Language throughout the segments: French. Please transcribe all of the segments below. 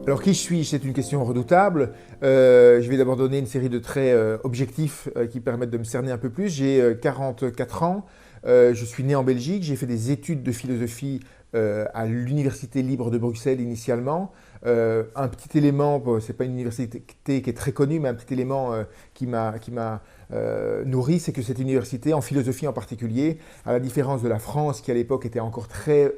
Alors qui je suis? C'est une question redoutable. Je vais d'abord donner une série de traits objectifs qui permettent de me cerner un peu plus. J'ai 44 ans, je suis né en Belgique, j'ai fait des études de philosophie à l'Université libre de Bruxelles initialement. Un petit élément, c'est pas une université qui est très connue, mais un petit élément qui m'a nourri, c'est que cette université, en philosophie en particulier, à la différence de la France qui à l'époque était encore très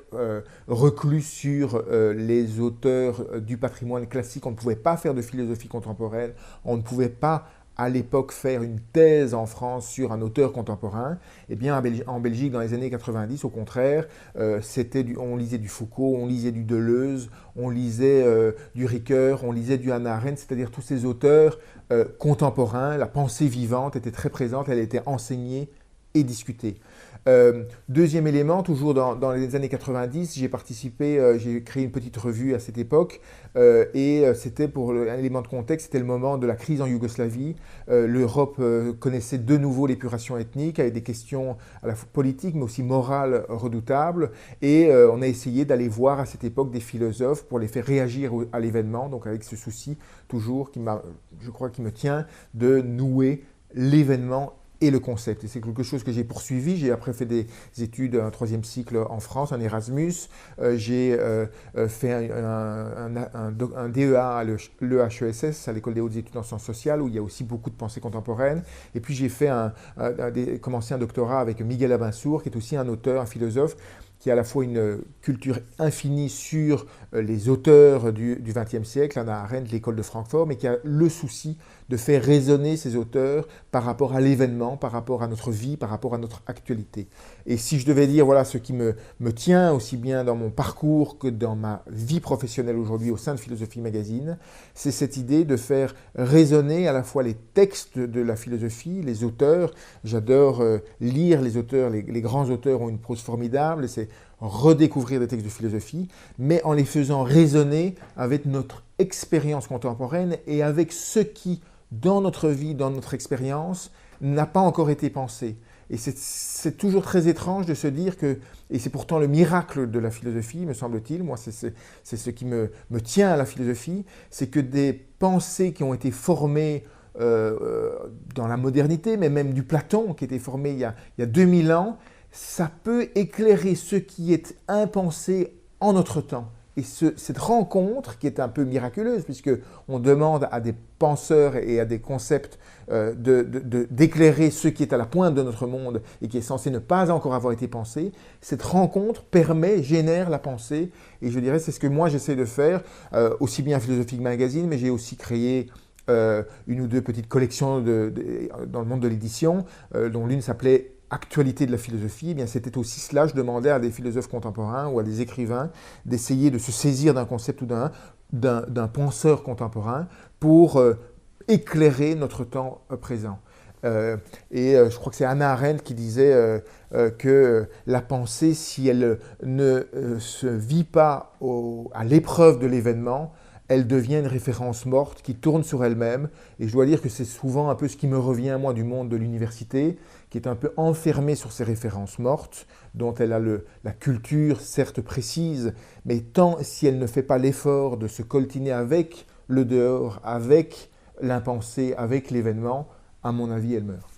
reclus sur les auteurs du patrimoine classique, on ne pouvait pas faire de philosophie contemporaine, on ne pouvait pas à l'époque faire une thèse en France sur un auteur contemporain, eh bien en Belgique dans les années 90, au contraire, on lisait du Foucault, on lisait du Deleuze, on lisait du Ricoeur, on lisait du Hannah Arendt, c'est-à-dire tous ces auteurs contemporains. La pensée vivante était très présente, elle était enseignée et discutée. Deuxième élément, toujours dans les années 90, j'ai participé, j'ai créé une petite revue à cette époque c'était pour un élément de contexte, c'était le moment de la crise en Yougoslavie. L'Europe connaissait de nouveau l'épuration ethnique avec des questions à la fois politiques mais aussi morales redoutables et on a essayé d'aller voir à cette époque des philosophes pour les faire réagir à l'événement, donc avec ce souci toujours je crois, qui me tient de nouer l'événement et le concept. Et c'est quelque chose que j'ai poursuivi. J'ai après fait des études, un troisième cycle en France, un Erasmus. J'ai fait un DEA à l'EHESS, à l'École des hautes études en sciences sociales, où il y a aussi beaucoup de pensée contemporaine. Et puis j'ai fait commencé un doctorat avec Miguel Abinsour, qui est aussi un auteur, un philosophe, qui a à la fois une culture infinie sur les auteurs du XXe siècle, Hannah Arendt, l'école de Francfort, mais qui a le souci de faire résonner ces auteurs par rapport à l'événement, par rapport à notre vie, par rapport à notre actualité. Et si je devais dire voilà ce qui me tient aussi bien dans mon parcours que dans ma vie professionnelle aujourd'hui au sein de Philosophie Magazine, c'est cette idée de faire résonner à la fois les textes de la philosophie, les auteurs. J'adore lire les auteurs, les grands auteurs ont une prose formidable, c'est redécouvrir des textes de philosophie, mais en les faisant résonner avec notre expérience contemporaine et avec ce qui, dans notre vie, dans notre expérience, n'a pas encore été pensé. Et c'est toujours très étrange de se dire que, et c'est pourtant le miracle de la philosophie, me semble-t-il, moi c'est ce qui me tient à la philosophie, c'est que des pensées qui ont été formées dans la modernité, mais même du Platon qui était formé il y a 2000 ans, ça peut éclairer ce qui est impensé en notre temps. Et cette rencontre, qui est un peu miraculeuse, puisqu'on demande à des penseurs et à des concepts d'éclairer ce qui est à la pointe de notre monde et qui est censé ne pas encore avoir été pensé, cette rencontre génère la pensée. Et je dirais, c'est ce que moi j'essaie de faire, aussi bien Philosophique Magazine, mais j'ai aussi créé une ou deux petites collections dans le monde de l'édition, dont l'une s'appelait Actualité de la philosophie. Eh bien, c'était aussi cela. Je demandais à des philosophes contemporains ou à des écrivains d'essayer de se saisir d'un concept ou d'un penseur contemporain pour éclairer notre temps présent. Je crois que c'est Hannah Arendt qui disait que la pensée, si elle ne se vit pas à l'épreuve de l'événement, elle devient une référence morte qui tourne sur elle-même. Et je dois dire que c'est souvent un peu ce qui me revient, moi, du monde de l'université, qui est un peu enfermée sur ces références mortes, dont elle a la culture, certes précise, mais tant si elle ne fait pas l'effort de se coltiner avec le dehors, avec l'impensé, avec l'événement, à mon avis, elle meurt.